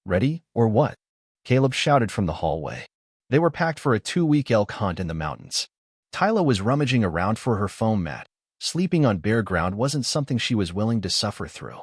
Ready, or what? Caleb shouted from the hallway. They were packed for a 2-week elk hunt in the mountains. Talia was rummaging around for her foam mat. Sleeping on bare ground wasn't something she was willing to suffer through.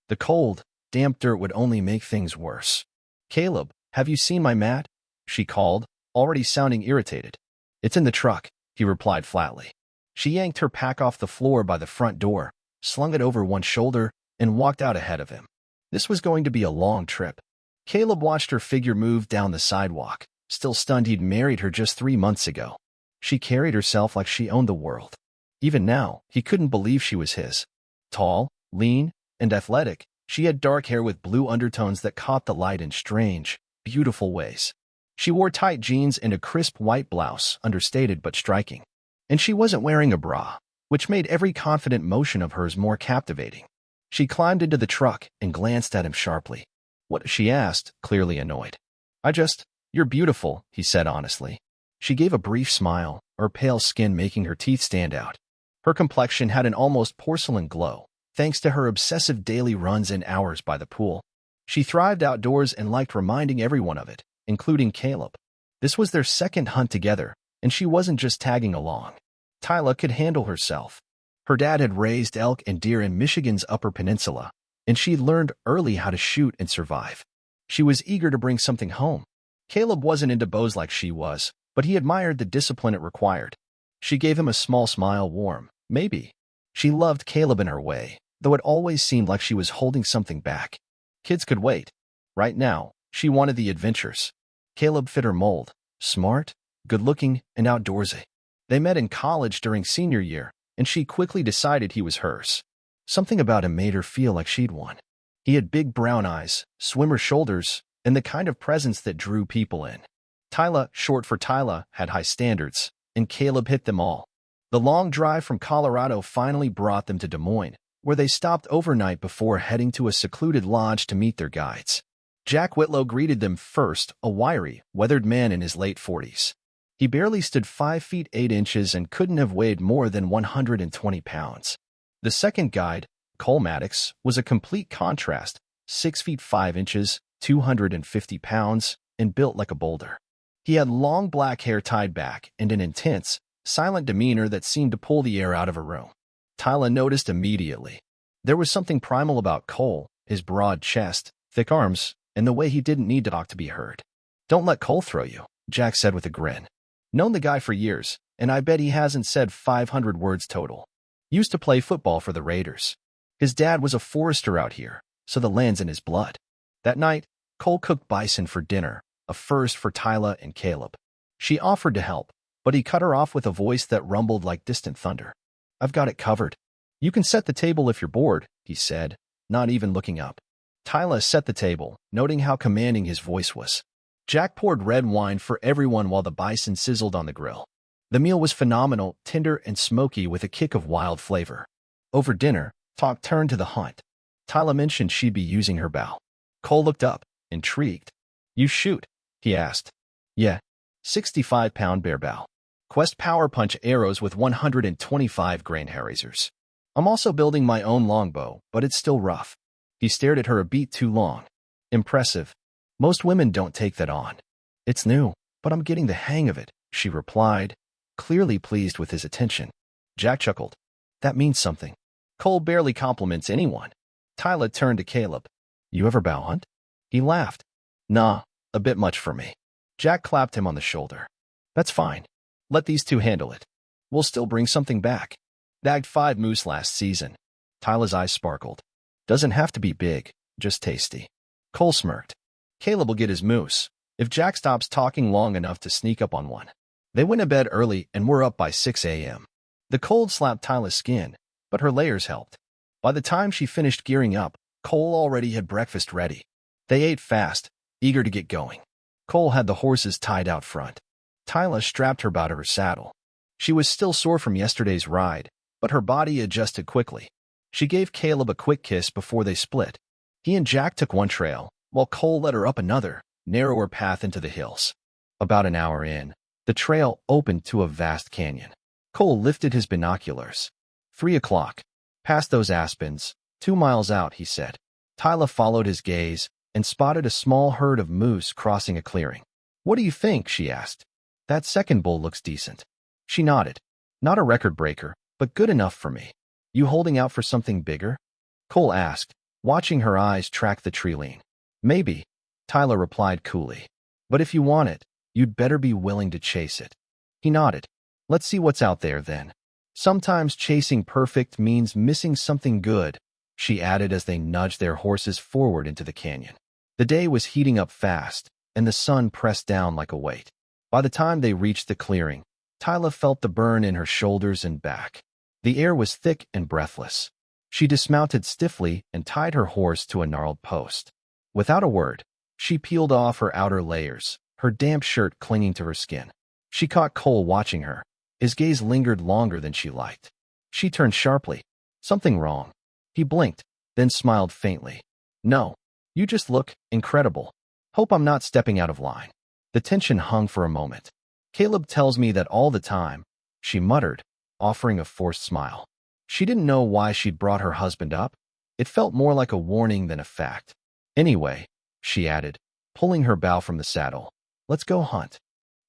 The cold, damp dirt would only make things worse. Caleb, have you seen my mat? She called, already sounding irritated. It's in the truck, he replied flatly. She yanked her pack off the floor by the front door, slung it over one shoulder, and walked out ahead of him. This was going to be a long trip. Caleb watched her figure move down the sidewalk, still stunned he'd married her just 3 months ago. She carried herself like she owned the world. Even now, he couldn't believe she was his. Tall, lean, and athletic, she had dark hair with blue undertones that caught the light in strange, beautiful ways. She wore tight jeans and a crisp white blouse, understated but striking. And she wasn't wearing a bra, which made every confident motion of hers more captivating. She climbed into the truck and glanced at him sharply. What? She asked, clearly annoyed. You're beautiful, he said honestly. She gave a brief smile, her pale skin making her teeth stand out. Her complexion had an almost porcelain glow, thanks to her obsessive daily runs and hours by the pool. She thrived outdoors and liked reminding everyone of it, including Caleb. This was their second hunt together, and she wasn't just tagging along. Talia could handle herself. Her dad had raised elk and deer in Michigan's Upper Peninsula, and she'd learned early how to shoot and survive. She was eager to bring something home. Caleb wasn't into bows like she was, but he admired the discipline it required. She gave him a small smile, warm, maybe. She loved Caleb in her way, though it always seemed like she was holding something back. Kids could wait. Right now, she wanted the adventures. Caleb fit her mold, smart, good-looking, and outdoorsy. They met in college during senior year, and she quickly decided he was hers. Something about him made her feel like she'd won. He had big brown eyes, swimmer shoulders, and the kind of presence that drew people in. Talia, short for Talia, had high standards, and Caleb hit them all. The long drive from Colorado finally brought them to Des Moines, where they stopped overnight before heading to a secluded lodge to meet their guides. Jack Whitlow greeted them first, a wiry, weathered man in his late 40s. He barely stood 5 feet 8 inches and couldn't have weighed more than 120 pounds. The second guide, Cole Maddox, was a complete contrast, 6 feet 5 inches, 250 pounds, and built like a boulder. He had long black hair tied back and an intense, silent demeanor that seemed to pull the air out of a room. Talia noticed immediately. There was something primal about Cole, his broad chest, thick arms, and the way he didn't need to talk to be heard. Don't let Cole throw you, Jack said with a grin. Known the guy for years, and I bet he hasn't said 500 words total. Used to play football for the Raiders. His dad was a forester out here, so the land's in his blood. That night, Cole cooked bison for dinner, a first for Talia and Caleb. She offered to help, but he cut her off with a voice that rumbled like distant thunder. I've got it covered. You can set the table if you're bored, he said, not even looking up. Talia set the table, noting how commanding his voice was. Jack poured red wine for everyone while the bison sizzled on the grill. The meal was phenomenal, tender and smoky with a kick of wild flavor. Over dinner, talk turned to the hunt. Talia mentioned she'd be using her bow. Cole looked up, intrigued. You shoot? He asked. Yeah. 65-pound bear bow. Quest Power Punch arrows with 125-grain hairazors. I'm also building my own longbow, but it's still rough. He stared at her a beat too long. Impressive. Most women don't take that on. It's new, but I'm getting the hang of it, she replied, clearly pleased with his attention. Jack chuckled. That means something. Cole barely compliments anyone. Talia turned to Caleb. You ever bow hunt? He laughed. Nah, a bit much for me. Jack clapped him on the shoulder. That's fine. Let these two handle it. We'll still bring something back. Bagged 5 moose last season. Talia's eyes sparkled. Doesn't have to be big, just tasty. Cole smirked. Caleb will get his moose, if Jack stops talking long enough to sneak up on one. They went to bed early and were up by 6 a.m. The cold slapped Talia's skin, but her layers helped. By the time she finished gearing up, Cole already had breakfast ready. They ate fast, eager to get going. Cole had the horses tied out front. Talia strapped her bow to her saddle. She was still sore from yesterday's ride, but her body adjusted quickly. She gave Caleb a quick kiss before they split. He and Jack took one trail, while Cole led her up another, narrower path into the hills. About an hour in, the trail opened to a vast canyon. Cole lifted his binoculars. 3 o'clock. Past those aspens, 2 miles out, he said. Talia followed his gaze, and spotted a small herd of moose crossing a clearing. "What do you think?" she asked. "That second bull looks decent." She nodded. "Not a record breaker, but good enough for me." "You holding out for something bigger?" Cole asked, watching her eyes track the tree line. "Maybe," Tyler replied coolly. "But if you want it, you'd better be willing to chase it." He nodded. "Let's see what's out there then." "Sometimes chasing perfect means missing something good," she added as they nudged their horses forward into the canyon. The day was heating up fast, and the sun pressed down like a weight. By the time they reached the clearing, Tyler felt the burn in her shoulders and back. The air was thick and breathless. She dismounted stiffly and tied her horse to a gnarled post. Without a word, she peeled off her outer layers, her damp shirt clinging to her skin. She caught Cole watching her. His gaze lingered longer than she liked. She turned sharply. "Something wrong?" He blinked, then smiled faintly. "No. You just look incredible. Hope I'm not stepping out of line." The tension hung for a moment. "Caleb tells me that all the time," she muttered, offering a forced smile. She didn't know why she'd brought her husband up. It felt more like a warning than a fact. "Anyway," she added, pulling her bow from the saddle, "let's go hunt."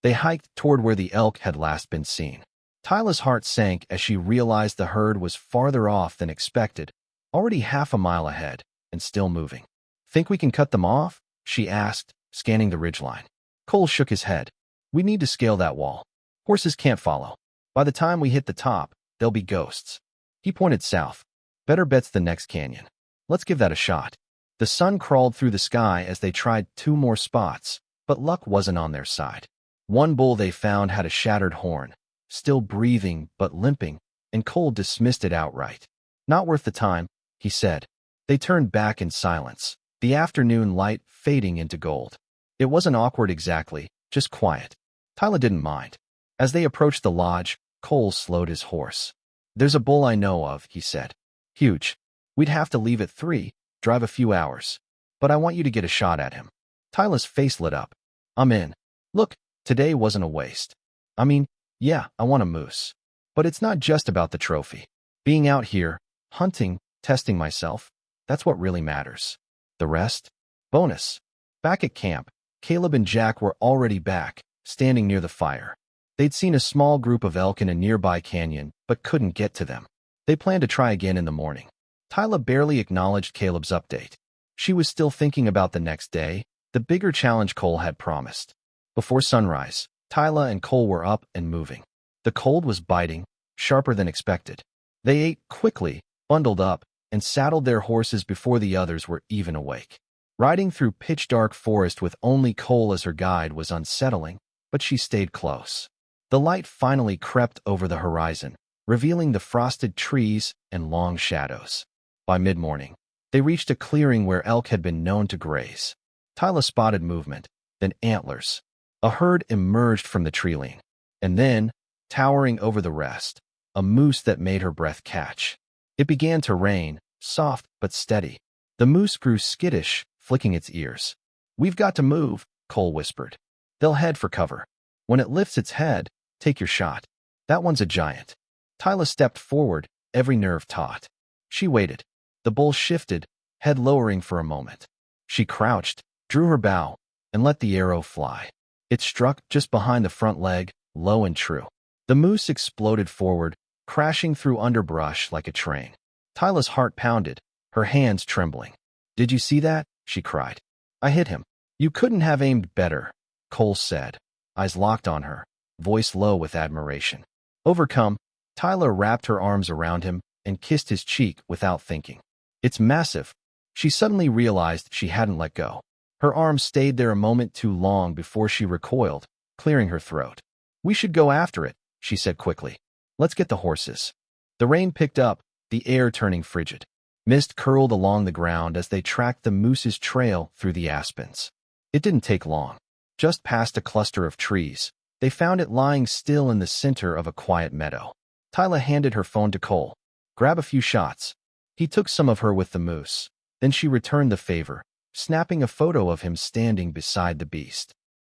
They hiked toward where the elk had last been seen. Tyla's heart sank as she realized the herd was farther off than expected, already half a mile ahead, and still moving. "Think we can cut them off?" she asked, scanning the ridgeline. Cole shook his head. "We need to scale that wall. Horses can't follow. By the time we hit the top, they'll be ghosts." He pointed south. "Better bet's the next canyon. Let's give that a shot." The sun crawled through the sky as they tried 2 more spots, but luck wasn't on their side. One bull they found had a shattered horn, still breathing but limping, and Cole dismissed it outright. "Not worth the time," he said. They turned back in silence, the afternoon light fading into gold. It wasn't awkward exactly, just quiet. Tyler didn't mind. As they approached the lodge, Cole slowed his horse. "There's a bull I know of," he said. "Huge. We'd have to leave at 3, drive a few hours. But I want you to get a shot at him." Tyler's face lit up. "I'm in. Look, today wasn't a waste. I mean, yeah, I want a moose. But it's not just about the trophy. Being out here, hunting, testing myself, that's what really matters. The rest? Bonus." Back at camp, Caleb and Jack were already back, standing near the fire. They'd seen a small group of elk in a nearby canyon, but couldn't get to them. They planned to try again in the morning. Tyler barely acknowledged Caleb's update. She was still thinking about the next day, the bigger challenge Cole had promised. Before sunrise, Tyler and Cole were up and moving. The cold was biting, sharper than expected. They ate quickly, bundled up, and saddled their horses before the others were even awake. Riding through pitch-dark forest with only Cole as her guide was unsettling, but she stayed close. The light finally crept over the horizon, revealing the frosted trees and long shadows. By mid-morning, they reached a clearing where elk had been known to graze. Tyler spotted movement, then antlers. A herd emerged from the tree line, and then, towering over the rest, a moose that made her breath catch. It began to rain, soft but steady. The moose grew skittish, flicking its ears. "We've got to move," Cole whispered. "They'll head for cover. When it lifts its head, take your shot. That one's a giant." Tyler stepped forward, every nerve taut. She waited. The bull shifted, head lowering for a moment. She crouched, drew her bow, and let the arrow fly. It struck just behind the front leg, low and true. The moose exploded forward, crashing through underbrush like a train. Tyler's heart pounded, her hands trembling. "Did you see that?" she cried. "I hit him." "You couldn't have aimed better," Cole said, eyes locked on her, voice low with admiration. Overcome, Tyler wrapped her arms around him and kissed his cheek without thinking. "It's massive." She suddenly realized she hadn't let go. Her arms stayed there a moment too long before she recoiled, clearing her throat. "We should go after it," she said quickly. "Let's get the horses." The rain picked up, the air turning frigid. Mist curled along the ground as they tracked the moose's trail through the aspens. It didn't take long. Just past a cluster of trees, they found it lying still in the center of a quiet meadow. Tyler handed her phone to Cole. "Grab a few shots." He took some of her with the moose. Then she returned the favor, snapping a photo of him standing beside the beast.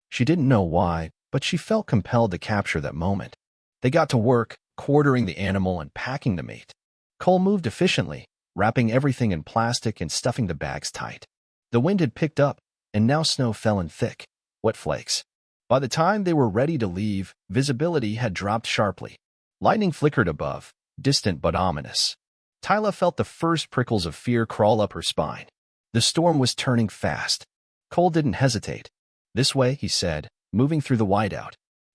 She didn't know why, but she felt compelled to capture that moment. They got to work, quartering the animal and packing the meat. Cole moved efficiently, wrapping everything in plastic and stuffing the bags tight. The wind had picked up, and now snow fell in thick, wet flakes. By the time they were ready to leave, visibility had dropped sharply. Lightning flickered above, distant but ominous. Talia felt the first prickles of fear crawl up her spine. The storm was turning fast. Cole didn't hesitate. "This way," he said, moving through the whiteout.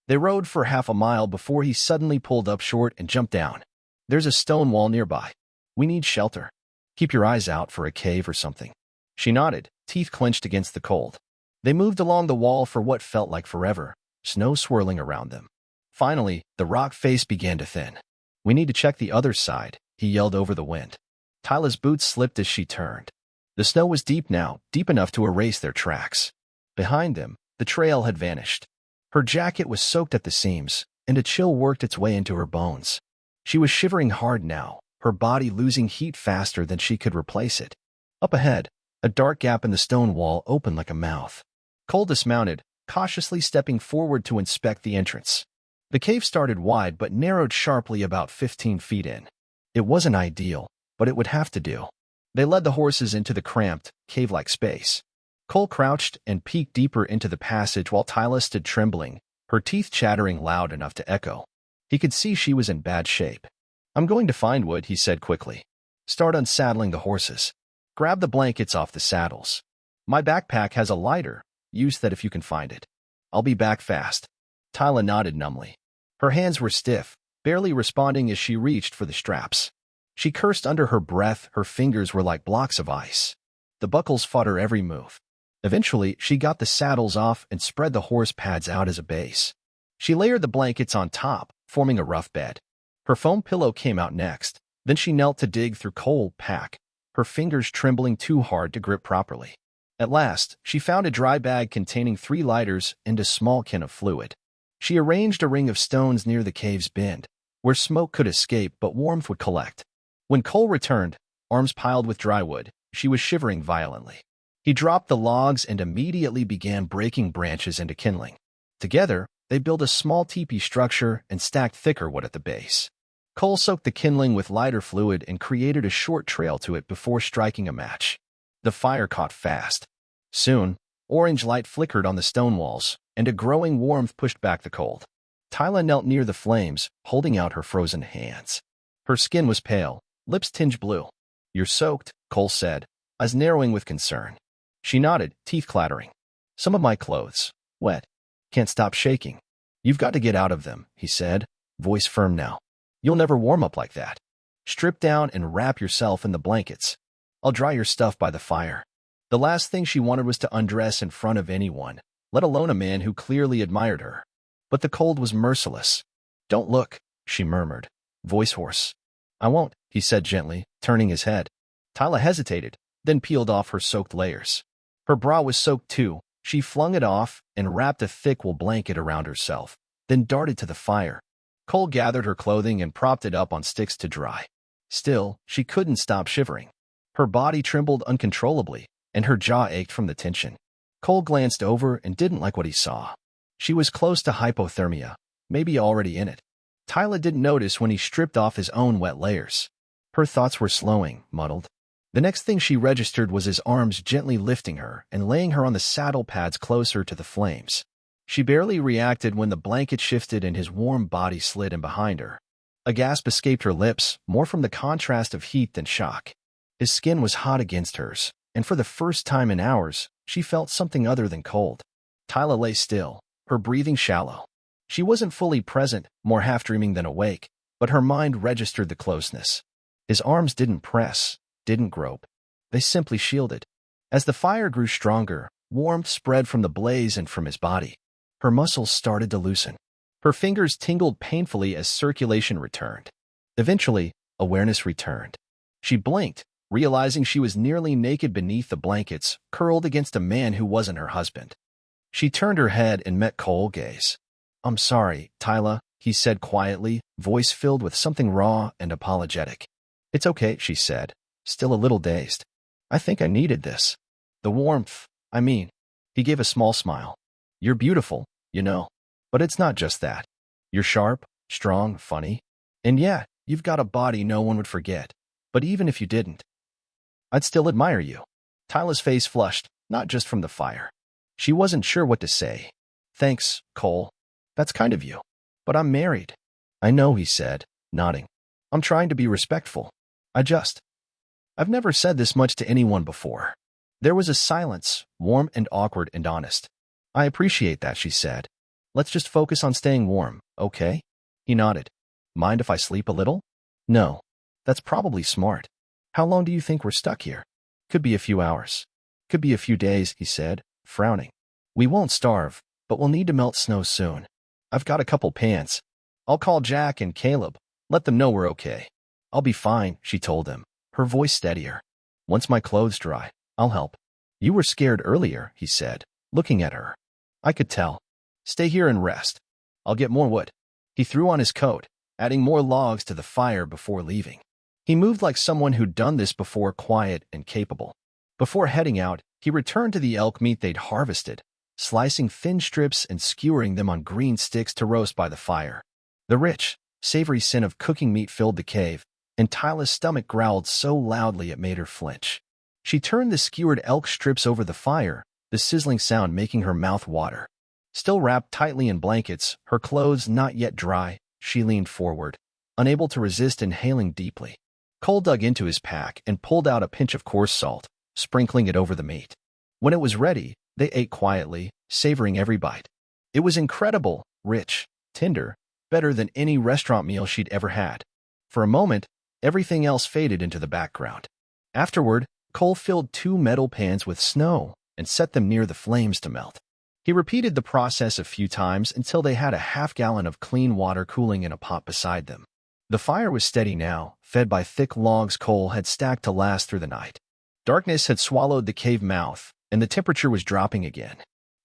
They rode for half a mile before he suddenly pulled up short and jumped down. "There's a stone wall nearby. We need shelter. Keep your eyes out for a cave or something." She nodded, teeth clenched against the cold. They moved along the wall for what felt like forever, snow swirling around them. Finally, the rock face began to thin. "We need to check the other side," he yelled over the wind. Talia's boots slipped as she turned. The snow was deep now, deep enough to erase their tracks. Behind them, the trail had vanished. Her jacket was soaked at the seams, and a chill worked its way into her bones. She was shivering hard now, her body losing heat faster than she could replace it. Up ahead, a dark gap in the stone wall opened like a mouth. Cole dismounted, cautiously stepping forward to inspect the entrance. The cave started wide but narrowed sharply about 15 feet in. It wasn't ideal, but it would have to do. They led the horses into the cramped, cave-like space. Cole crouched and peeked deeper into the passage while Talia stood trembling, her teeth chattering loud enough to echo. He could see she was in bad shape. "I'm going to find wood," he said quickly. "Start unsaddling the horses. Grab the blankets off the saddles. My backpack has a lighter. Use that if you can find it. I'll be back fast." Talia nodded numbly. Her hands were stiff, barely responding as she reached for the straps. She cursed under her breath, her fingers were like blocks of ice. The buckles fought her every move. Eventually, she got the saddles off and spread the horse pads out as a base. She layered the blankets on top, forming a rough bed. Her foam pillow came out next. Then she knelt to dig through Cole's pack, her fingers trembling too hard to grip properly. At last, she found a dry bag containing 3 lighters and a small can of fluid. She arranged a ring of stones near the cave's bend, where smoke could escape but warmth would collect. When Cole returned, arms piled with dry wood, she was shivering violently. He dropped the logs and immediately began breaking branches into kindling. Together, they built a small teepee structure and stacked thicker wood at the base. Cole soaked the kindling with lighter fluid and created a short trail to it before striking a match. The fire caught fast. Soon, orange light flickered on the stone walls, and a growing warmth pushed back the cold. Talia knelt near the flames, holding out her frozen hands. Her skin was pale, lips tinged blue. "You're soaked," Cole said, eyes narrowing with concern. She nodded, teeth clattering. "Some of my clothes. Wet. Can't stop shaking." "You've got to get out of them," he said, voice firm now. "You'll never warm up like that. Strip down and wrap yourself in the blankets. I'll dry your stuff by the fire." The last thing she wanted was to undress in front of anyone, let alone a man who clearly admired her. But the cold was merciless. "Don't look," she murmured, voice hoarse. "I won't," he said gently, turning his head. Talia hesitated, then peeled off her soaked layers. Her bra was soaked too. She flung it off and wrapped a thick wool blanket around herself, then darted to the fire. Cole gathered her clothing and propped it up on sticks to dry. Still, she couldn't stop shivering. Her body trembled uncontrollably, and her jaw ached from the tension. Cole glanced over and didn't like what he saw. She was close to hypothermia, maybe already in it. Talia didn't notice when he stripped off his own wet layers. Her thoughts were slowing, muddled. The next thing she registered was his arms gently lifting her and laying her on the saddle pads closer to the flames. She barely reacted when the blanket shifted and his warm body slid in behind her. A gasp escaped her lips, more from the contrast of heat than shock. His skin was hot against hers, and for the first time in hours, she felt something other than cold. Talia lay still, her breathing shallow. She wasn't fully present, more half-dreaming than awake, but her mind registered the closeness. His arms didn't press, didn't grope. They simply shielded. As the fire grew stronger, warmth spread from the blaze and from his body. Her muscles started to loosen. Her fingers tingled painfully as circulation returned. Eventually, awareness returned. She blinked, realizing she was nearly naked beneath the blankets, curled against a man who wasn't her husband. She turned her head and met Cole's gaze. "I'm sorry, Talia," he said quietly, voice filled with something raw and apologetic. "It's okay," she said, still a little dazed. "I think I needed this. The warmth, I mean." He gave a small smile. "You're beautiful, you know. But it's not just that. You're sharp, strong, funny. And yeah, you've got a body no one would forget. But even if you didn't, I'd still admire you." Tyla's face flushed, not just from the fire. She wasn't sure what to say. Thanks, Cole. That's kind of you. But I'm married. I know, he said, nodding. I'm trying to be respectful. I've never said this much to anyone before. There was a silence, warm and awkward and honest. I appreciate that, she said. Let's just focus on staying warm, okay? He nodded. Mind if I sleep a little? No. That's probably smart. How long do you think we're stuck here? Could be a few hours. Could be a few days, he said, frowning. We won't starve, but we'll need to melt snow soon. I've got a couple pans. I'll call Jack and Caleb. Let them know we're okay. I'll be fine, she told him, her voice steadier. Once my clothes dry, I'll help. You were scared earlier, he said, looking at her. I could tell. Stay here and rest. I'll get more wood. He threw on his coat, adding more logs to the fire before leaving. He moved like someone who'd done this before, quiet and capable. Before heading out, he returned to the elk meat they'd harvested, slicing thin strips and skewering them on green sticks to roast by the fire. The rich, savory scent of cooking meat filled the cave, and Tyla's stomach growled so loudly it made her flinch. She turned the skewered elk strips over the fire, the sizzling sound making her mouth water. Still wrapped tightly in blankets, her clothes not yet dry, she leaned forward, unable to resist inhaling deeply. Cole dug into his pack and pulled out a pinch of coarse salt, sprinkling it over the meat. When it was ready, they ate quietly, savoring every bite. It was incredible, rich, tender, better than any restaurant meal she'd ever had. For a moment, everything else faded into the background. Afterward, Cole filled 2 metal pans with snow and set them near the flames to melt. He repeated the process a few times until they had a half-gallon of clean water cooling in a pot beside them. The fire was steady now, fed by thick logs Cole had stacked to last through the night. Darkness had swallowed the cave mouth, and the temperature was dropping again.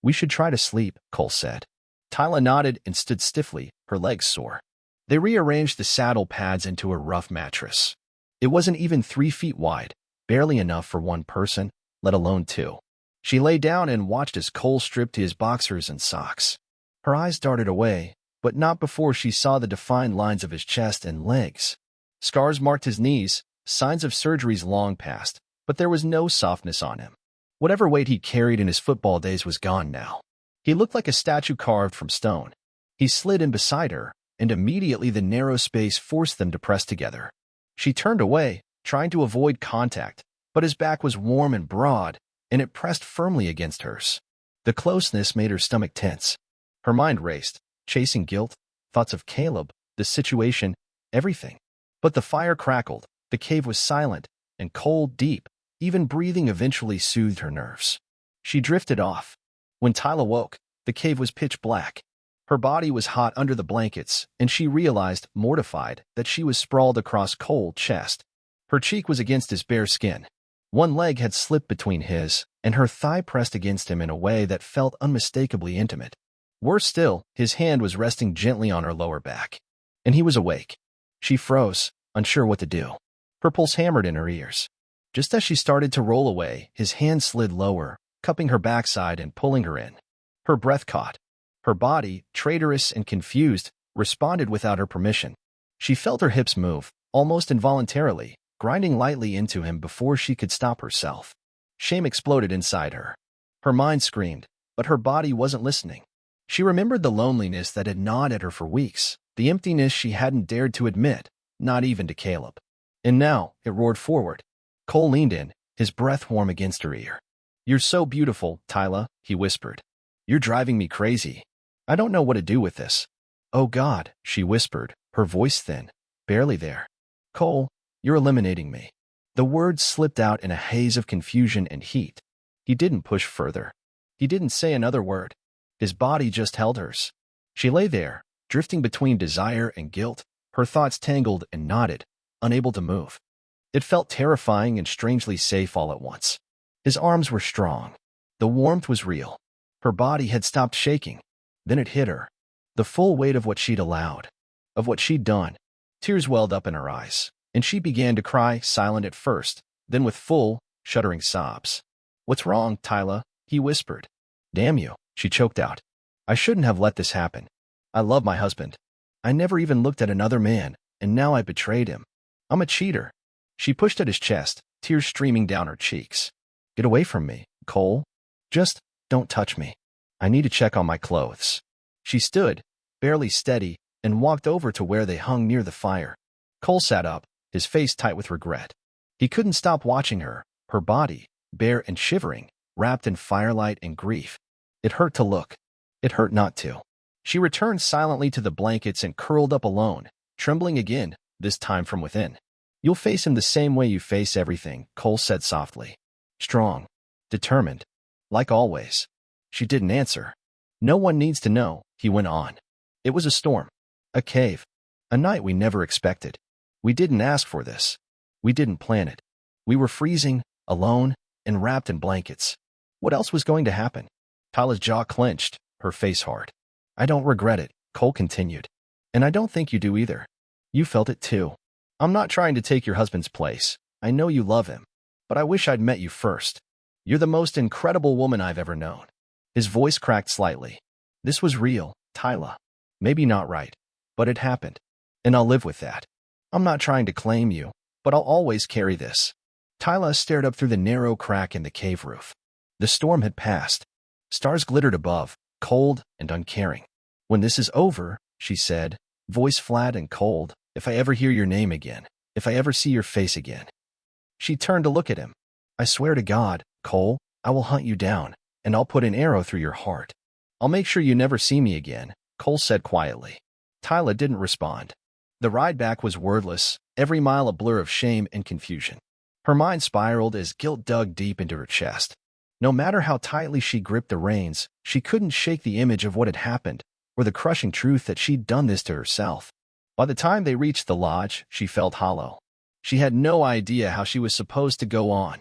We should try to sleep, Cole said. Tyla nodded and stood stiffly, her legs sore. They rearranged the saddle pads into a rough mattress. It wasn't even 3 feet wide, barely enough for one person, let alone 2. She lay down and watched as Cole stripped his boxers and socks. Her eyes darted away, but not before she saw the defined lines of his chest and legs. Scars marked his knees, signs of surgeries long past, but there was no softness on him. Whatever weight he carried in his football days was gone now. He looked like a statue carved from stone. He slid in beside her, and immediately the narrow space forced them to press together. She turned away, trying to avoid contact, but his back was warm and broad, and it pressed firmly against hers. The closeness made her stomach tense. Her mind raced, chasing guilt, thoughts of Caleb, the situation, everything. But the fire crackled, the cave was silent, and cold, deep. Even breathing eventually soothed her nerves. She drifted off. When Tyla woke, the cave was pitch black. Her body was hot under the blankets, and she realized, mortified, that she was sprawled across Cole's chest. Her cheek was against his bare skin. One leg had slipped between his, and her thigh pressed against him in a way that felt unmistakably intimate. Worse still, his hand was resting gently on her lower back. And he was awake. She froze, unsure what to do. Her pulse hammered in her ears. Just as she started to roll away, his hand slid lower, cupping her backside and pulling her in. Her breath caught. Her body, traitorous and confused, responded without her permission. She felt her hips move, almost involuntarily, grinding lightly into him before she could stop herself. Shame exploded inside her. Her mind screamed, but her body wasn't listening. She remembered the loneliness that had gnawed at her for weeks, the emptiness she hadn't dared to admit, not even to Caleb. And now, it roared forward. Cole leaned in, his breath warm against her ear. You're so beautiful, Tyla, he whispered. You're driving me crazy. I don't know what to do with this. Oh God, she whispered, her voice thin, barely there. Cole, you're eliminating me. The words slipped out in a haze of confusion and heat. He didn't push further. He didn't say another word. His body just held hers. She lay there, drifting between desire and guilt, her thoughts tangled and knotted, unable to move. It felt terrifying and strangely safe all at once. His arms were strong. The warmth was real. Her body had stopped shaking. Then it hit her. The full weight of what she'd allowed, of what she'd done. Tears welled up in her eyes, and she began to cry, silent at first, then with full, shuddering sobs. What's wrong, Tyla? He whispered. Damn you, she choked out. I shouldn't have let this happen. I love my husband. I never even looked at another man, and now I betrayed him. I'm a cheater. She pushed at his chest, tears streaming down her cheeks. Get away from me, Cole. Just don't touch me. I need to check on my clothes. She stood, barely steady, and walked over to where they hung near the fire. Cole sat up, his face tight with regret. He couldn't stop watching her, her body, bare and shivering, wrapped in firelight and grief. It hurt to look. It hurt not to. She returned silently to the blankets and curled up alone, trembling again, this time from within. You'll face him the same way you face everything, Cole said softly. Strong. Determined. Like always. She didn't answer. No one needs to know, he went on. It was a storm. A cave. A night we never expected. We didn't ask for this. We didn't plan it. We were freezing, alone, and wrapped in blankets. What else was going to happen? Talia's jaw clenched, her face hard. I don't regret it, Cole continued. And I don't think you do either. You felt it too. I'm not trying to take your husband's place. I know you love him. But I wish I'd met you first. You're the most incredible woman I've ever known. His voice cracked slightly. This was real, Talia. Maybe not right, but it happened. And I'll live with that. I'm not trying to claim you, but I'll always carry this. Talia stared up through the narrow crack in the cave roof. The storm had passed. Stars glittered above, cold and uncaring. When this is over, she said, voice flat and cold, if I ever hear your name again, if I ever see your face again. She turned to look at him. I swear to God, Cole, I will hunt you down, and I'll put an arrow through your heart. I'll make sure you never see me again, Cole said quietly. Talia didn't respond. The ride back was wordless, every mile a blur of shame and confusion. Her mind spiraled as guilt dug deep into her chest. No matter how tightly she gripped the reins, she couldn't shake the image of what had happened, or the crushing truth that she'd done this to herself. By the time they reached the lodge, she felt hollow. She had no idea how she was supposed to go on.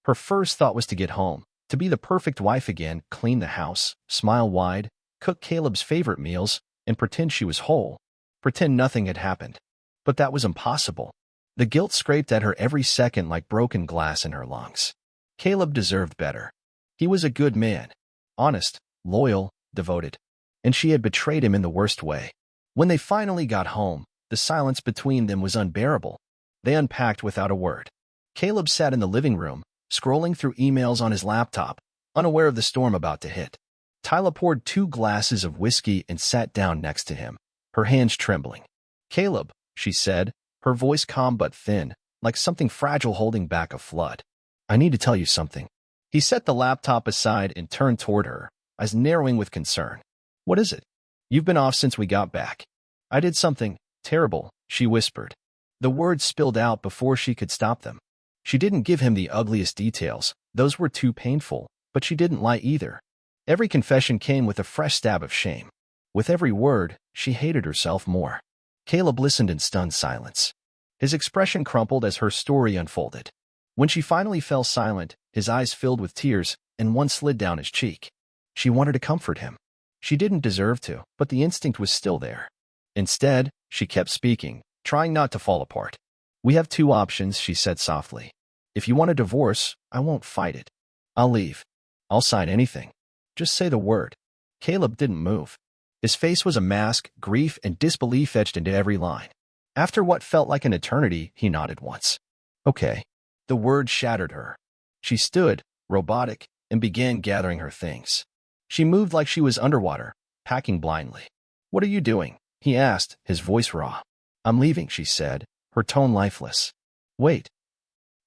Her first thought was to get home, to be the perfect wife again, clean the house, smile wide, cook Caleb's favorite meals, and pretend she was whole. Pretend nothing had happened. But that was impossible. The guilt scraped at her every second like broken glass in her lungs. Caleb deserved better. He was a good man. Honest, loyal, devoted. And she had betrayed him in the worst way. When they finally got home, the silence between them was unbearable. They unpacked without a word. Caleb sat in the living room, scrolling through emails on his laptop, unaware of the storm about to hit. Talia poured 2 glasses of whiskey and sat down next to him, her hands trembling. Caleb, she said, her voice calm but thin, like something fragile holding back a flood. I need to tell you something. He set the laptop aside and turned toward her, eyes narrowing with concern. What is it? You've been off since we got back. I did something terrible, she whispered. The words spilled out before she could stop them. She didn't give him the ugliest details. Those were too painful, but she didn't lie either. Every confession came with a fresh stab of shame. With every word, she hated herself more. Caleb listened in stunned silence. His expression crumpled as her story unfolded. When she finally fell silent, his eyes filled with tears, and one slid down his cheek. She wanted to comfort him. She didn't deserve to, but the instinct was still there. Instead, she kept speaking, trying not to fall apart. We have 2 options, she said softly. If you want a divorce, I won't fight it. I'll leave. I'll sign anything. Just say the word. Caleb didn't move. His face was a mask, grief and disbelief etched into every line. After what felt like an eternity, he nodded once. Okay. The word shattered her. She stood, robotic, and began gathering her things. She moved like she was underwater, packing blindly. What are you doing? He asked, his voice raw. I'm leaving, she said, her tone lifeless. Wait.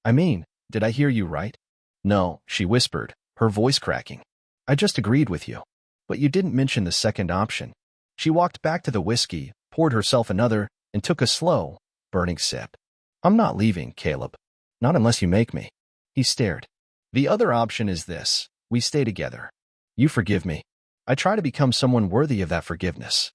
I mean, did I hear you right? No, she whispered, her voice cracking. I just agreed with you. But you didn't mention the second option. She walked back to the whiskey, poured herself another, and took a slow, burning sip. I'm not leaving, Caleb. Not unless you make me. He stared. The other option is this. We stay together. You forgive me. I try to become someone worthy of that forgiveness.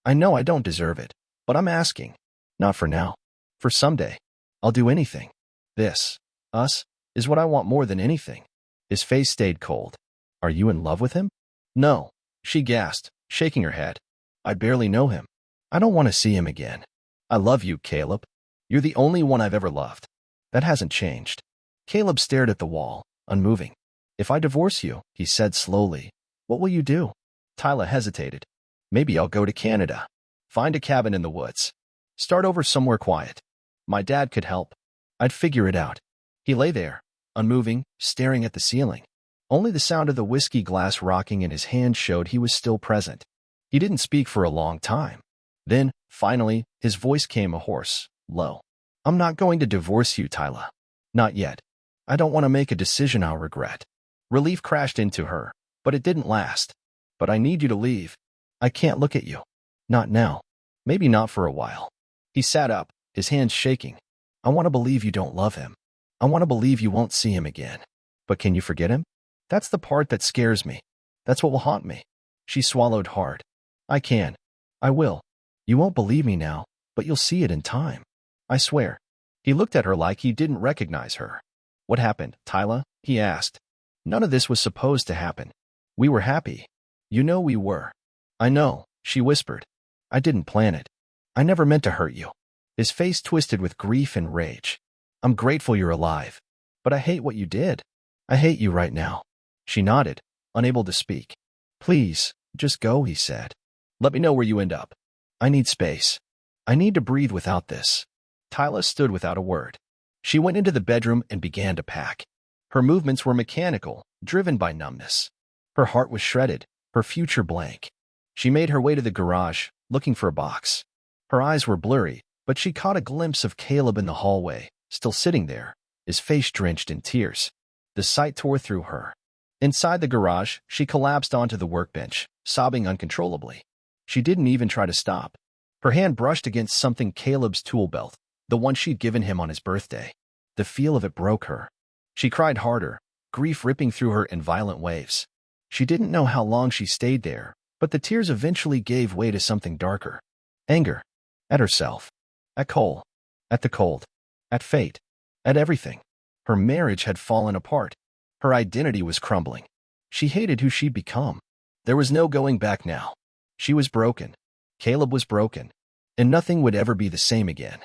I know I don't deserve it, but I'm asking. Not for now. For someday. I'll do anything. This, us, is what I want more than anything. His face stayed cold. Are you in love with him? No, she gasped, shaking her head. I barely know him. I don't want to see him again. I love you, Caleb. You're the only one I've ever loved. That hasn't changed. Caleb stared at the wall, unmoving. If I divorce you, he said slowly, what will you do? Talia hesitated. Maybe I'll go to Canada. Find a cabin in the woods. Start over somewhere quiet. My dad could help. I'd figure it out. He lay there, unmoving, staring at the ceiling. Only the sound of the whiskey glass rocking in his hand showed he was still present. He didn't speak for a long time. Then, finally, his voice came hoarse, low. I'm not going to divorce you, Talia. Not yet. I don't want to make a decision I'll regret. Relief crashed into her, but it didn't last. But I need you to leave. I can't look at you. Not now. Maybe not for a while. He sat up, his hands shaking. I want to believe you don't love him. I want to believe you won't see him again. But can you forget him? That's the part that scares me. That's what will haunt me. She swallowed hard. I can. I will. You won't believe me now, but you'll see it in time. I swear. He looked at her like he didn't recognize her. What happened, Talia? He asked. None of this was supposed to happen. We were happy. You know we were. I know, she whispered. I didn't plan it. I never meant to hurt you. His face twisted with grief and rage. I'm grateful you're alive. But I hate what you did. I hate you right now. She nodded, unable to speak. Please, just go, he said. Let me know where you end up. I need space. I need to breathe without this. Talia stood without a word. She went into the bedroom and began to pack. Her movements were mechanical, driven by numbness. Her heart was shredded, her future blank. She made her way to the garage, looking for a box. Her eyes were blurry, but she caught a glimpse of Caleb in the hallway, still sitting there, his face drenched in tears. The sight tore through her. Inside the garage, she collapsed onto the workbench, sobbing uncontrollably. She didn't even try to stop. Her hand brushed against something Caleb's tool belt, the one she'd given him on his birthday. The feel of it broke her. She cried harder, grief ripping through her in violent waves. She didn't know how long she stayed there, but the tears eventually gave way to something darker. Anger. At herself. At Cole. At the cold. At fate. At everything. Her marriage had fallen apart. Her identity was crumbling. She hated who she'd become. There was no going back now. She was broken. Caleb was broken. And nothing would ever be the same again.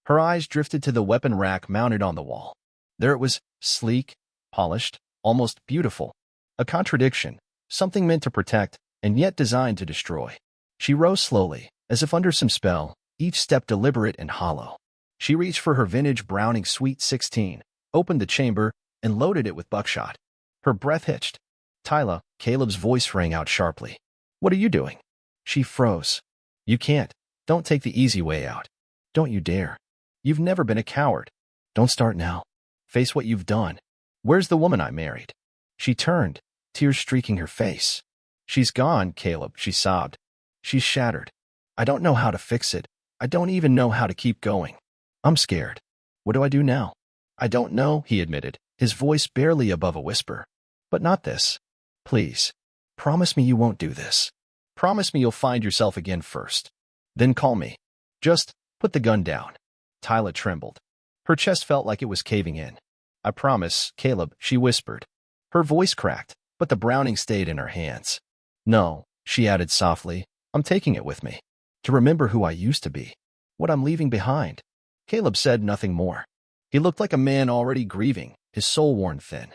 Her eyes drifted to the weapon rack mounted on the wall. There it was, sleek, polished, almost beautiful. A contradiction, something meant to protect, and yet designed to destroy. She rose slowly, as if under some spell, each step deliberate and hollow. She reached for her vintage Browning Sweet 16, opened the chamber, and loaded it with buckshot. Her breath hitched. Talia, Caleb's voice rang out sharply. What are you doing? She froze. You can't. Don't take the easy way out. Don't you dare. You've never been a coward. Don't start now. Face what you've done. Where's the woman I married? She turned, tears streaking her face. She's gone, Caleb, she sobbed. She's shattered. I don't know how to fix it. I don't even know how to keep going. I'm scared. What do I do now? I don't know, he admitted, his voice barely above a whisper. But not this. Please. Promise me you won't do this. Promise me you'll find yourself again first. Then call me. Just put the gun down. Talia trembled. Her chest felt like it was caving in. I promise, Caleb, she whispered. Her voice cracked, but the Browning stayed in her hands. No, she added softly, I'm taking it with me. To remember who I used to be. What I'm leaving behind. Caleb said nothing more. He looked like a man already grieving, his soul worn thin.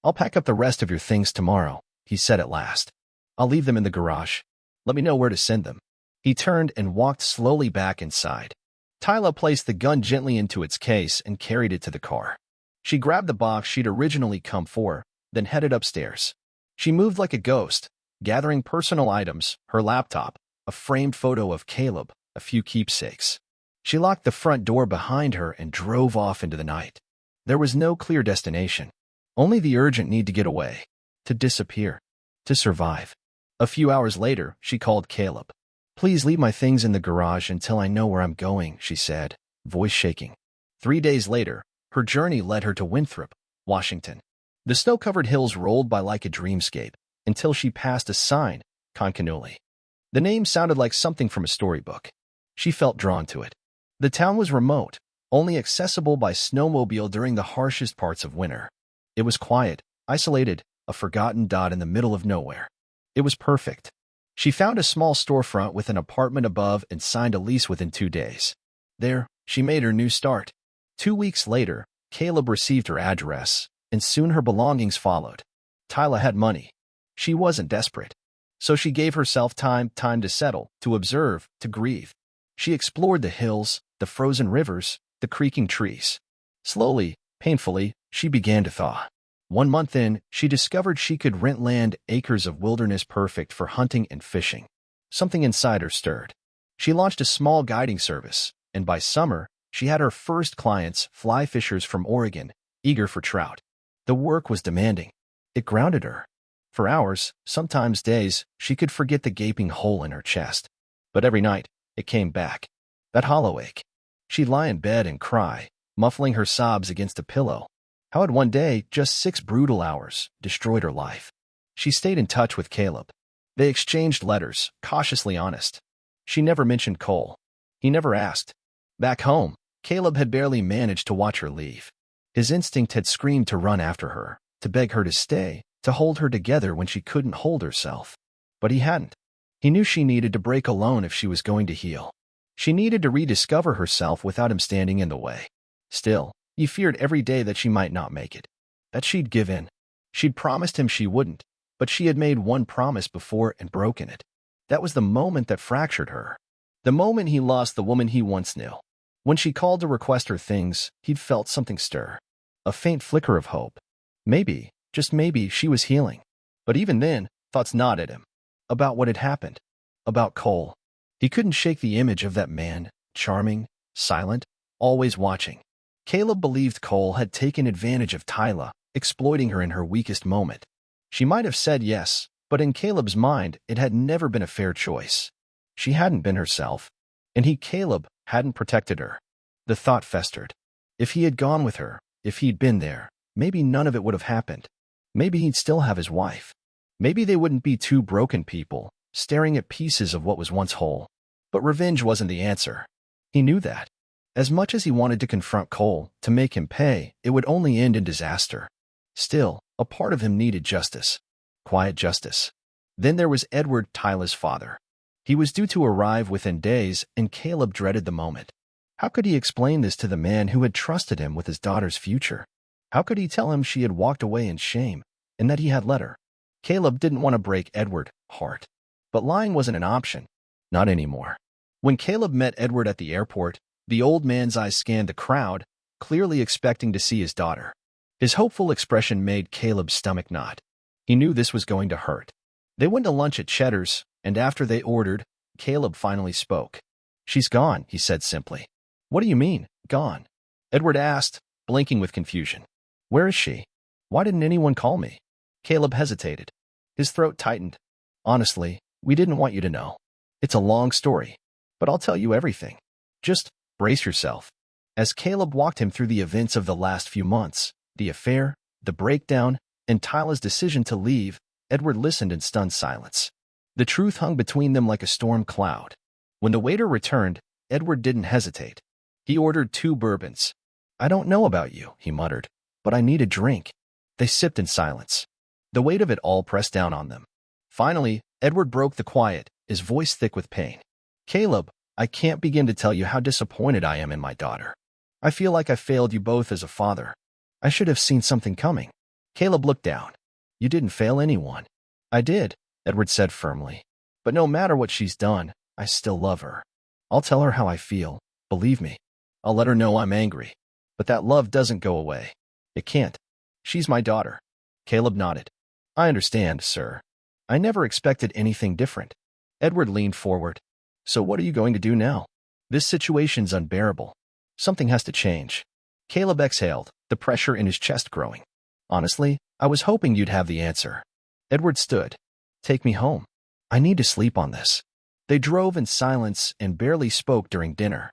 I'll pack up the rest of your things tomorrow, he said at last. I'll leave them in the garage. Let me know where to send them. He turned and walked slowly back inside. Talia placed the gun gently into its case and carried it to the car. She grabbed the box she'd originally come for, then headed upstairs. She moved like a ghost, gathering personal items, her laptop, a framed photo of Caleb, a few keepsakes. She locked the front door behind her and drove off into the night. There was no clear destination, only the urgent need to get away, to disappear, to survive. A few hours later, she called Caleb. Please leave my things in the garage until I know where I'm going, she said, voice shaking. 3 days later, her journey led her to Winthrop, Washington. The snow-covered hills rolled by like a dreamscape until she passed a sign, Concanuli. The name sounded like something from a storybook. She felt drawn to it. The town was remote, only accessible by snowmobile during the harshest parts of winter. It was quiet, isolated, a forgotten dot in the middle of nowhere. It was perfect. She found a small storefront with an apartment above and signed a lease within 2 days. There, she made her new start. 2 weeks later, Caleb received her address, and soon her belongings followed. Talia had money. She wasn't desperate. So she gave herself time to settle, to observe, to grieve. She explored the hills, the frozen rivers, the creaking trees. Slowly, painfully, she began to thaw. 1 month in, she discovered she could rent land, acres of wilderness perfect for hunting and fishing. Something inside her stirred. She launched a small guiding service, and by summer, she had her first clients, fly fishers from Oregon, eager for trout. The work was demanding. It grounded her. For hours, sometimes days, she could forget the gaping hole in her chest. But every night, it came back. That hollow ache. She'd lie in bed and cry, muffling her sobs against a pillow. How had one day, just 6 brutal hours, destroyed her life? She stayed in touch with Caleb. They exchanged letters, cautiously honest. She never mentioned Cole. He never asked. Back home, Caleb had barely managed to watch her leave. His instinct had screamed to run after her, to beg her to stay, to hold her together when she couldn't hold herself. But he hadn't. He knew she needed to break alone if she was going to heal. She needed to rediscover herself without him standing in the way. Still, he feared every day that she might not make it, that she'd give in. She'd promised him she wouldn't, but she had made one promise before and broken it. That was the moment that fractured her. The moment he lost the woman he once knew. When she called to request her things, he'd felt something stir. A faint flicker of hope. Maybe, just maybe, she was healing. But even then, thoughts gnawed at him. About what had happened. About Cole. He couldn't shake the image of that man, charming, silent, always watching. Caleb believed Cole had taken advantage of Talia, exploiting her in her weakest moment. She might have said yes, but in Caleb's mind, it had never been a fair choice. She hadn't been herself, and he, Caleb, hadn't protected her. The thought festered. If he had gone with her, if he'd been there, maybe none of it would have happened. Maybe he'd still have his wife. Maybe they wouldn't be two broken people, staring at pieces of what was once whole. But revenge wasn't the answer. He knew that. As much as he wanted to confront Cole, to make him pay, it would only end in disaster. Still, a part of him needed justice. Quiet justice. Then there was Edward, Talia's father. He was due to arrive within days, and Caleb dreaded the moment. How could he explain this to the man who had trusted him with his daughter's future? How could he tell him she had walked away in shame, and that he had let her? Caleb didn't want to break Edward's heart. But lying wasn't an option. Not anymore. When Caleb met Edward at the airport, the old man's eyes scanned the crowd, clearly expecting to see his daughter. His hopeful expression made Caleb's stomach knot. He knew this was going to hurt. They went to lunch at Cheddar's, and after they ordered, Caleb finally spoke. "She's gone," he said simply. "What do you mean, gone?" Edward asked, blinking with confusion. "Where is she? Why didn't anyone call me?" Caleb hesitated. His throat tightened. "Honestly, we didn't want you to know. It's a long story, but I'll tell you everything. Just brace yourself." As Caleb walked him through the events of the last few months, the affair, the breakdown, and Talia's decision to leave, Edward listened in stunned silence. The truth hung between them like a storm cloud. When the waiter returned, Edward didn't hesitate. He ordered 2 bourbons. "I don't know about you," he muttered, "but I need a drink." They sipped in silence. The weight of it all pressed down on them. Finally, Edward broke the quiet, his voice thick with pain. "Caleb, I can't begin to tell you how disappointed I am in my daughter. I feel like I failed you both as a father. I should have seen something coming." Caleb looked down. "You didn't fail anyone." "I did," Edward said firmly. "But no matter what she's done, I still love her. I'll tell her how I feel, believe me. I'll let her know I'm angry. But that love doesn't go away. It can't. She's my daughter." Caleb nodded. "I understand, sir. I never expected anything different." Edward leaned forward. "So what are you going to do now? This situation's unbearable. Something has to change." Caleb exhaled, the pressure in his chest growing. "Honestly, I was hoping you'd have the answer." Edward stood. "Take me home. I need to sleep on this." They drove in silence and barely spoke during dinner.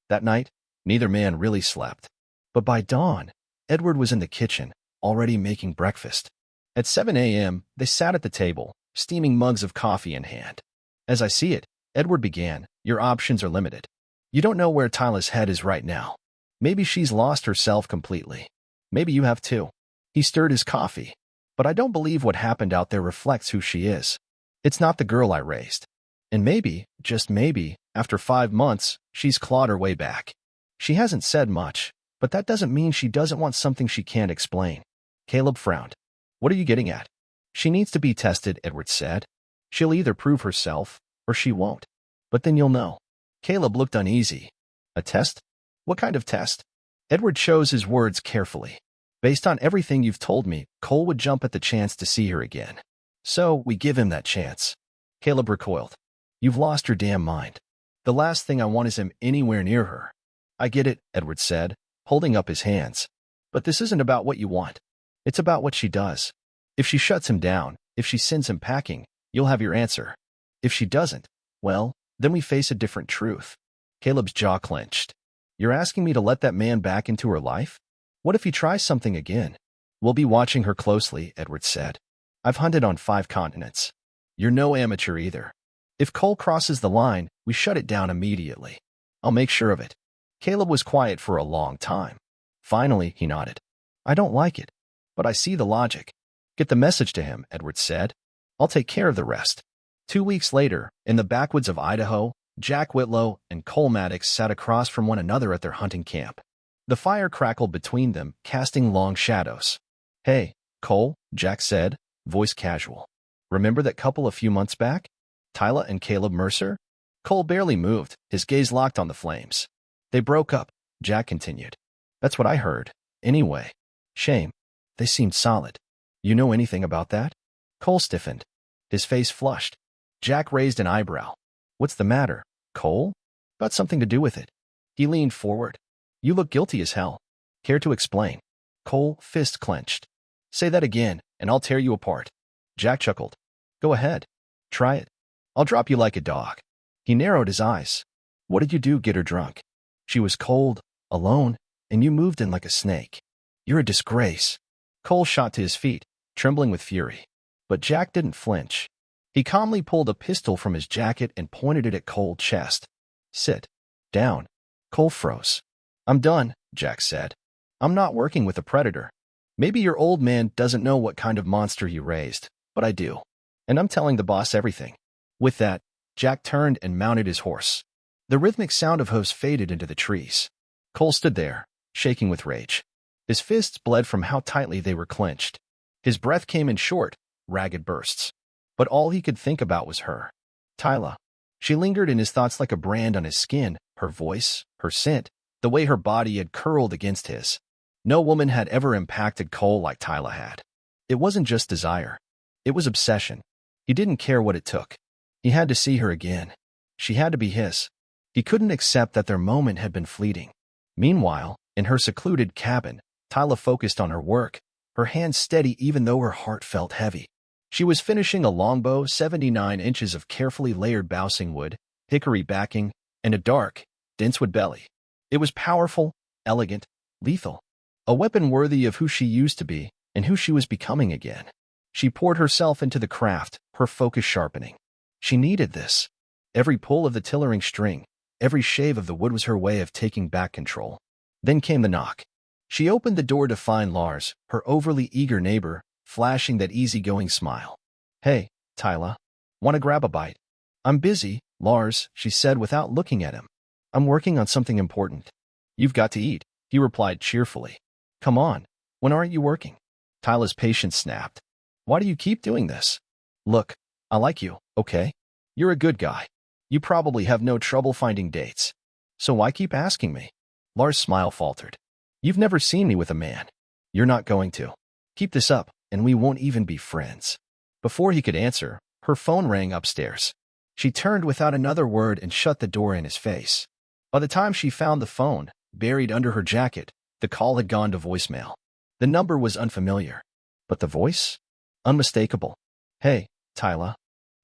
That night, neither man really slept. But by dawn, Edward was in the kitchen, already making breakfast. At 7 a.m., they sat at the table, steaming mugs of coffee in hand. "As I see it," Edward began, "your options are limited. You don't know where Talia's head is right now. Maybe she's lost herself completely. Maybe you have too." He stirred his coffee. "But I don't believe what happened out there reflects who she is. It's not the girl I raised. And maybe, just maybe, after 5 months, she's clawed her way back. She hasn't said much, but that doesn't mean she doesn't want something she can't explain." Caleb frowned. "What are you getting at?" "She needs to be tested," Edward said. "She'll either prove herself, or she won't. But then you'll know." Caleb looked uneasy. "A test? What kind of test?" Edward chose his words carefully. Based on everything you've told me, Cole would jump at the chance to see her again. So, we give him that chance. Caleb recoiled. You've lost your damn mind. The last thing I want is him anywhere near her. I get it, Edward said, holding up his hands. But this isn't about what you want. It's about what she does. If she shuts him down, if she sends him packing, you'll have your answer. If she doesn't, well, then we face a different truth. Caleb's jaw clenched. You're asking me to let that man back into her life? What if he tries something again? We'll be watching her closely, Edward said. I've hunted on 5 continents. You're no amateur either. If Cole crosses the line, we shut it down immediately. I'll make sure of it. Caleb was quiet for a long time. Finally, he nodded. I don't like it, but I see the logic. Get the message to him, Edward said. I'll take care of the rest. 2 weeks later, in the backwoods of Idaho, Jack Whitlow and Cole Maddox sat across from one another at their hunting camp. The fire crackled between them, casting long shadows. Hey, Cole, Jack said, voice casual. Remember that couple a few months back? Talia and Caleb Mercer? Cole barely moved, his gaze locked on the flames. They broke up, Jack continued. That's what I heard. Anyway. Shame. They seemed solid. You know anything about that? Cole stiffened. His face flushed. Jack raised an eyebrow. What's the matter, Cole? Got something to do with it. He leaned forward. You look guilty as hell. Care to explain? Cole, fist clenched. Say that again, and I'll tear you apart. Jack chuckled. Go ahead. Try it. I'll drop you like a dog. He narrowed his eyes. What did you do, get her drunk? She was cold, alone, and you moved in like a snake. You're a disgrace. Cole shot to his feet, trembling with fury. But Jack didn't flinch. He calmly pulled a pistol from his jacket and pointed it at Cole's chest. Sit down. Cole froze. I'm done, Jack said. I'm not working with a predator. Maybe your old man doesn't know what kind of monster you raised, but I do. And I'm telling the boss everything. With that, Jack turned and mounted his horse. The rhythmic sound of hooves faded into the trees. Cole stood there, shaking with rage. His fists bled from how tightly they were clenched. His breath came in short, ragged bursts. But all he could think about was her. Talia. She lingered in his thoughts like a brand on his skin, her voice, her scent, the way her body had curled against his. No woman had ever impacted Cole like Talia had. It wasn't just desire. It was obsession. He didn't care what it took. He had to see her again. She had to be his. He couldn't accept that their moment had been fleeting. Meanwhile, in her secluded cabin, Talia focused on her work, her hands steady even though her heart felt heavy. She was finishing a longbow, 79 inches of carefully layered bowsing wood, hickory backing, and a dark, dense wood belly. It was powerful, elegant, lethal. A weapon worthy of who she used to be and who she was becoming again. She poured herself into the craft, her focus sharpening. She needed this. Every pull of the tillering string, every shave of the wood was her way of taking back control. Then came the knock. She opened the door to find Lars, her overly eager neighbor, flashing that easygoing smile. Hey, Talia. Want to grab a bite? I'm busy, Lars, she said without looking at him. I'm working on something important. You've got to eat, he replied cheerfully. Come on, when aren't you working? Talia's patience snapped. Why do you keep doing this? Look, I like you, okay? You're a good guy. You probably have no trouble finding dates. So why keep asking me? Lars' smile faltered. You've never seen me with a man. You're not going to. Keep this up, and we won't even be friends. Before he could answer, her phone rang upstairs. She turned without another word and shut the door in his face. By the time she found the phone, buried under her jacket, the call had gone to voicemail. The number was unfamiliar. But the voice? Unmistakable. Hey, Talia.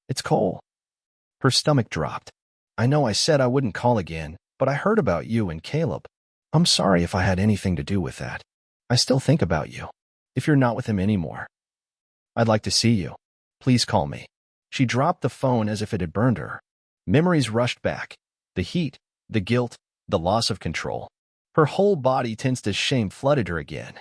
It's Cole. Her stomach dropped. I know I said I wouldn't call again, but I heard about you and Caleb. I'm sorry if I had anything to do with that. I still think about you. If you're not with him anymore. I'd like to see you. Please call me. She dropped the phone as if it had burned her. Memories rushed back. The heat, the guilt, the loss of control. Her whole body tensed as shame flooded her again.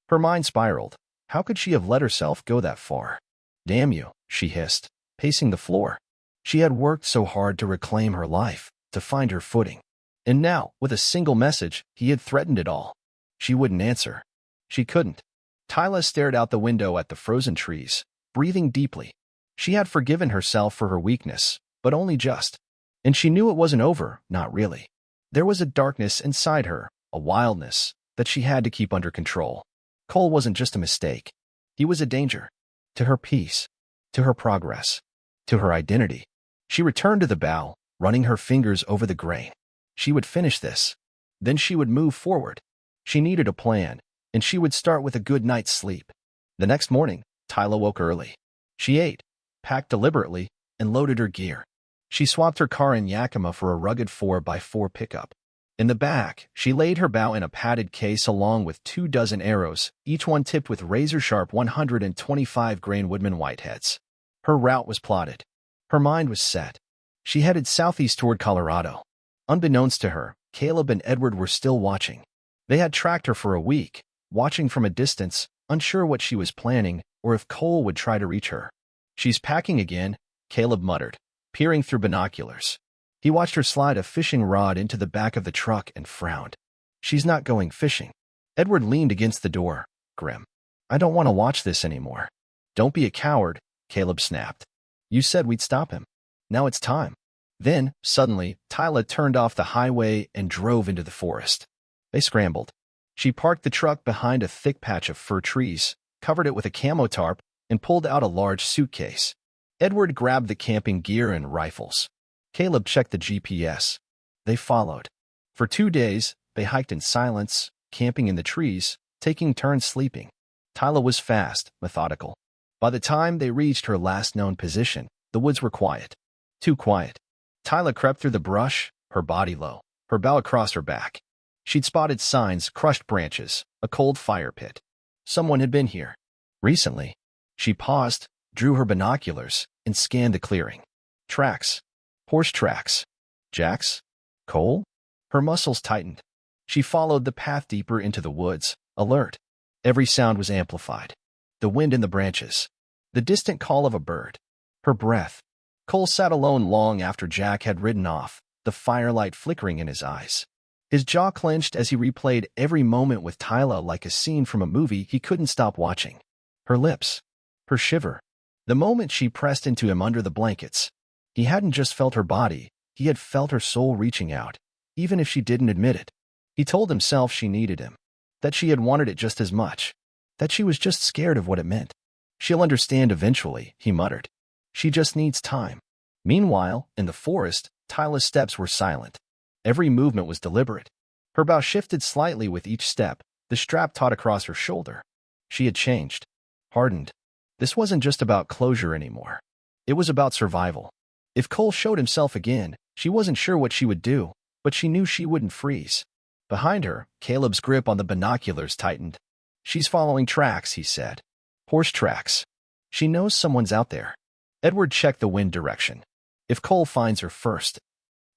Her mind spiraled. How could she have let herself go that far? Damn you, she hissed, pacing the floor. She had worked so hard to reclaim her life, to find her footing. And now, with a single message, he had threatened it all. She wouldn't answer. She couldn't. Talia stared out the window at the frozen trees, breathing deeply. She had forgiven herself for her weakness, but only just. And she knew it wasn't over, not really. There was a darkness inside her, a wildness, that she had to keep under control. Cole wasn't just a mistake. He was a danger. To her peace. To her progress. To her identity. She returned to the bow, running her fingers over the grain. She would finish this. Then she would move forward. She needed a plan, and she would start with a good night's sleep. The next morning, Talia woke early. She ate, packed deliberately, and loaded her gear. She swapped her car in Yakima for a rugged 4x4 pickup. In the back, she laid her bow in a padded case along with 24 arrows, each one tipped with razor-sharp 125-grain Woodman whiteheads. Her route was plotted. Her mind was set. She headed southeast toward Colorado. Unbeknownst to her, Caleb and Edward were still watching. They had tracked her for a week, watching from a distance, unsure what she was planning or if Cole would try to reach her. "She's packing again," Caleb muttered, peering through binoculars. He watched her slide a fishing rod into the back of the truck and frowned. "She's not going fishing." Edward leaned against the door, grim. "I don't want to watch this anymore." "Don't be a coward," Caleb snapped. "You said we'd stop him. Now it's time." Then, suddenly, Talia turned off the highway and drove into the forest. They scrambled. She parked the truck behind a thick patch of fir trees, covered it with a camo tarp, and pulled out a large suitcase. Edward grabbed the camping gear and rifles. Caleb checked the GPS. They followed. For 2 days, they hiked in silence, camping in the trees, taking turns sleeping. Talia was fast, methodical. By the time they reached her last known position, the woods were quiet. Too quiet. Talia crept through the brush, her body low, her bow across her back. She'd spotted signs, crushed branches, a cold fire pit. Someone had been here. Recently. She paused, drew her binoculars, and scanned the clearing. Tracks. Horse tracks. Jacks? Cole? Her muscles tightened. She followed the path deeper into the woods, alert. Every sound was amplified. The wind in the branches. The distant call of a bird. Her breath. Cole sat alone long after Jack had ridden off, the firelight flickering in his eyes. His jaw clenched as he replayed every moment with Talia like a scene from a movie he couldn't stop watching. Her lips. Her shiver. The moment she pressed into him under the blankets. He hadn't just felt her body, he had felt her soul reaching out, even if she didn't admit it. He told himself she needed him, that she had wanted it just as much, that she was just scared of what it meant. "She'll understand eventually," he muttered. "She just needs time." Meanwhile, in the forest, Talia's steps were silent. Every movement was deliberate. Her bow shifted slightly with each step, the strap taut across her shoulder. She had changed. Hardened. This wasn't just about closure anymore. It was about survival. If Cole showed himself again, she wasn't sure what she would do, but she knew she wouldn't freeze. Behind her, Caleb's grip on the binoculars tightened. "She's following tracks," he said. "Horse tracks. She knows someone's out there." Edward checked the wind direction. "If Cole finds her first."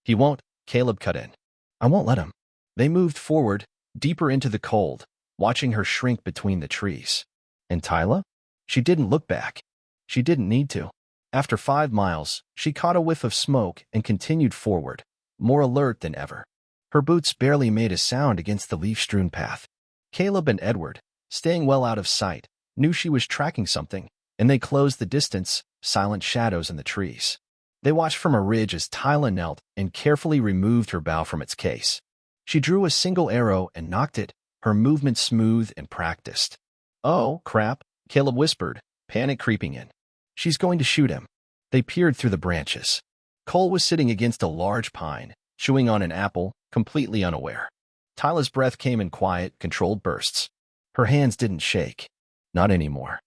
"He won't," Caleb cut in. "I won't let him." They moved forward, deeper into the cold, watching her shrink between the trees. And Talia? She didn't look back. She didn't need to. After 5 miles, she caught a whiff of smoke and continued forward, more alert than ever. Her boots barely made a sound against the leaf-strewn path. Caleb and Edward, staying well out of sight, knew she was tracking something, and they closed the distance, silent shadows in the trees. They watched from a ridge as Talia knelt and carefully removed her bow from its case. She drew a single arrow and knocked it, her movement smooth and practiced. "Oh, crap," Caleb whispered, panic creeping in. "She's going to shoot him." They peered through the branches. Cole was sitting against a large pine, chewing on an apple, completely unaware. Talia's breath came in quiet, controlled bursts. Her hands didn't shake. Not anymore.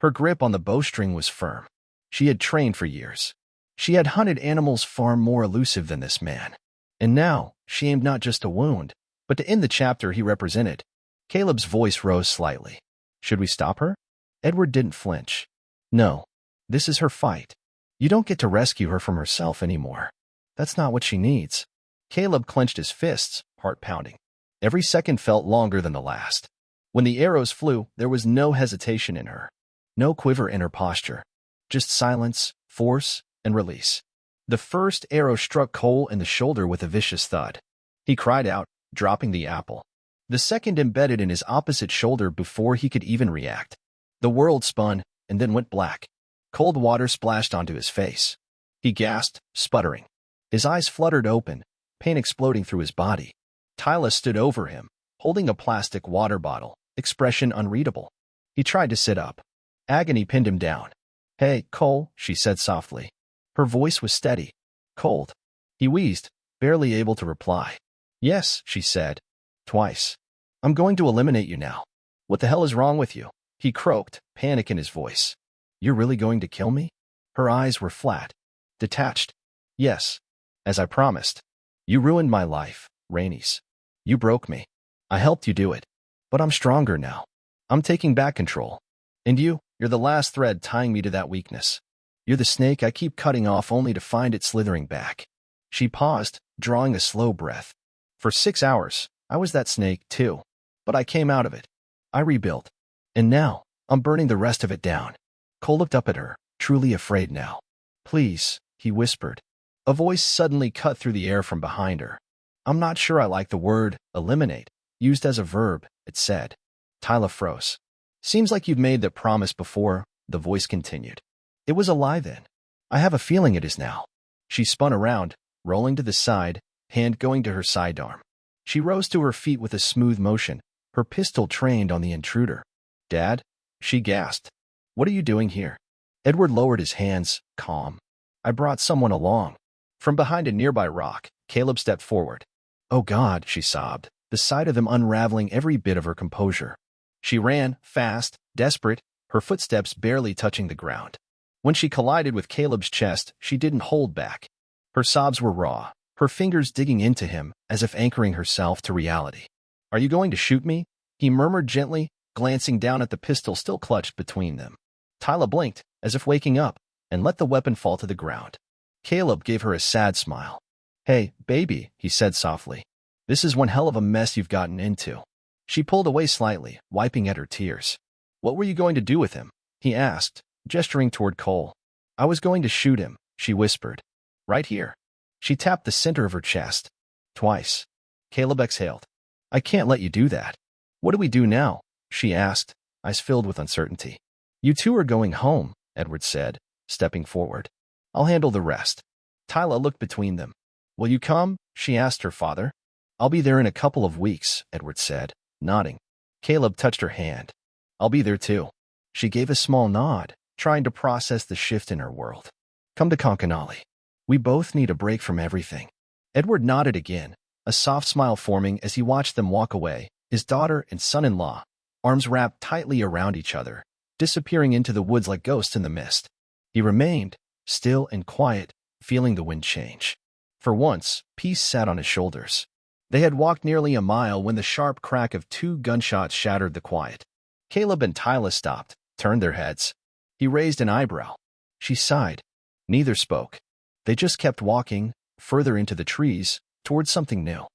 Her grip on the bowstring was firm. She had trained for years. She had hunted animals far more elusive than this man. And now, she aimed not just to wound, but to end the chapter he represented. Caleb's voice rose slightly. "Should we stop her?" Edward didn't flinch. "No. This is her fight. You don't get to rescue her from herself anymore. That's not what she needs." Caleb clenched his fists, heart pounding. Every second felt longer than the last. When the arrows flew, there was no hesitation in her. No quiver in her posture. Just silence, force, and release. The first arrow struck Cole in the shoulder with a vicious thud. He cried out, dropping the apple. The second embedded in his opposite shoulder before he could even react. The world spun, and then went black. Cold water splashed onto his face. He gasped, sputtering. His eyes fluttered open, pain exploding through his body. Talia stood over him, holding a plastic water bottle, expression unreadable. He tried to sit up. Agony pinned him down. "Hey, Cole," she said softly. Her voice was steady. "Cold." He wheezed, barely able to reply. "Yes," she said. Twice. "I'm going to eliminate you now." "What the hell is wrong with you?" He croaked, panic in his voice. "You're really going to kill me?" Her eyes were flat, detached. "Yes, as I promised. You ruined my life, Rainey's. You broke me. I helped you do it. But I'm stronger now. I'm taking back control. And you're the last thread tying me to that weakness. You're the snake I keep cutting off only to find it slithering back." She paused, drawing a slow breath. "For 6 hours, I was that snake too. But I came out of it. I rebuilt. And now, I'm burning the rest of it down." Cole looked up at her, truly afraid now. "Please," he whispered. A voice suddenly cut through the air from behind her. "I'm not sure I like the word eliminate, used as a verb," it said. Talia froze. "Seems like you've made that promise before," the voice continued. "It was a lie then. I have a feeling it is now." She spun around, rolling to the side, hand going to her sidearm. She rose to her feet with a smooth motion, her pistol trained on the intruder. "Dad?" she gasped. "What are you doing here?" Edward lowered his hands, calm. "I brought someone along." From behind a nearby rock, Caleb stepped forward. "Oh God," she sobbed, the sight of him unraveling every bit of her composure. She ran, fast, desperate, her footsteps barely touching the ground. When she collided with Caleb's chest, she didn't hold back. Her sobs were raw, her fingers digging into him as if anchoring herself to reality. "Are you going to shoot me?" he murmured gently, glancing down at the pistol still clutched between them. Talia blinked, as if waking up, and let the weapon fall to the ground. Caleb gave her a sad smile. "Hey, baby," he said softly. "This is one hell of a mess you've gotten into." She pulled away slightly, wiping at her tears. "What were you going to do with him?" he asked, gesturing toward Cole. "I was going to shoot him," she whispered. "Right here." She tapped the center of her chest. Twice. Caleb exhaled. "I can't let you do that." "What do we do now?" she asked, eyes filled with uncertainty. "You two are going home," Edward said, stepping forward. "I'll handle the rest." Talia looked between them. "Will you come?" she asked her father. "I'll be there in a couple of weeks," Edward said, nodding. Caleb touched her hand. "I'll be there too." She gave a small nod, trying to process the shift in her world. "Come to Concanali. We both need a break from everything." Edward nodded again, a soft smile forming as he watched them walk away, his daughter and son-in-law, arms wrapped tightly around each other, disappearing into the woods like ghosts in the mist. He remained, still and quiet, feeling the wind change. For once, peace sat on his shoulders. They had walked nearly a mile when the sharp crack of 2 gunshots shattered the quiet. Caleb and Talia stopped, turned their heads. He raised an eyebrow. She sighed. Neither spoke. They just kept walking, further into the trees, towards something new.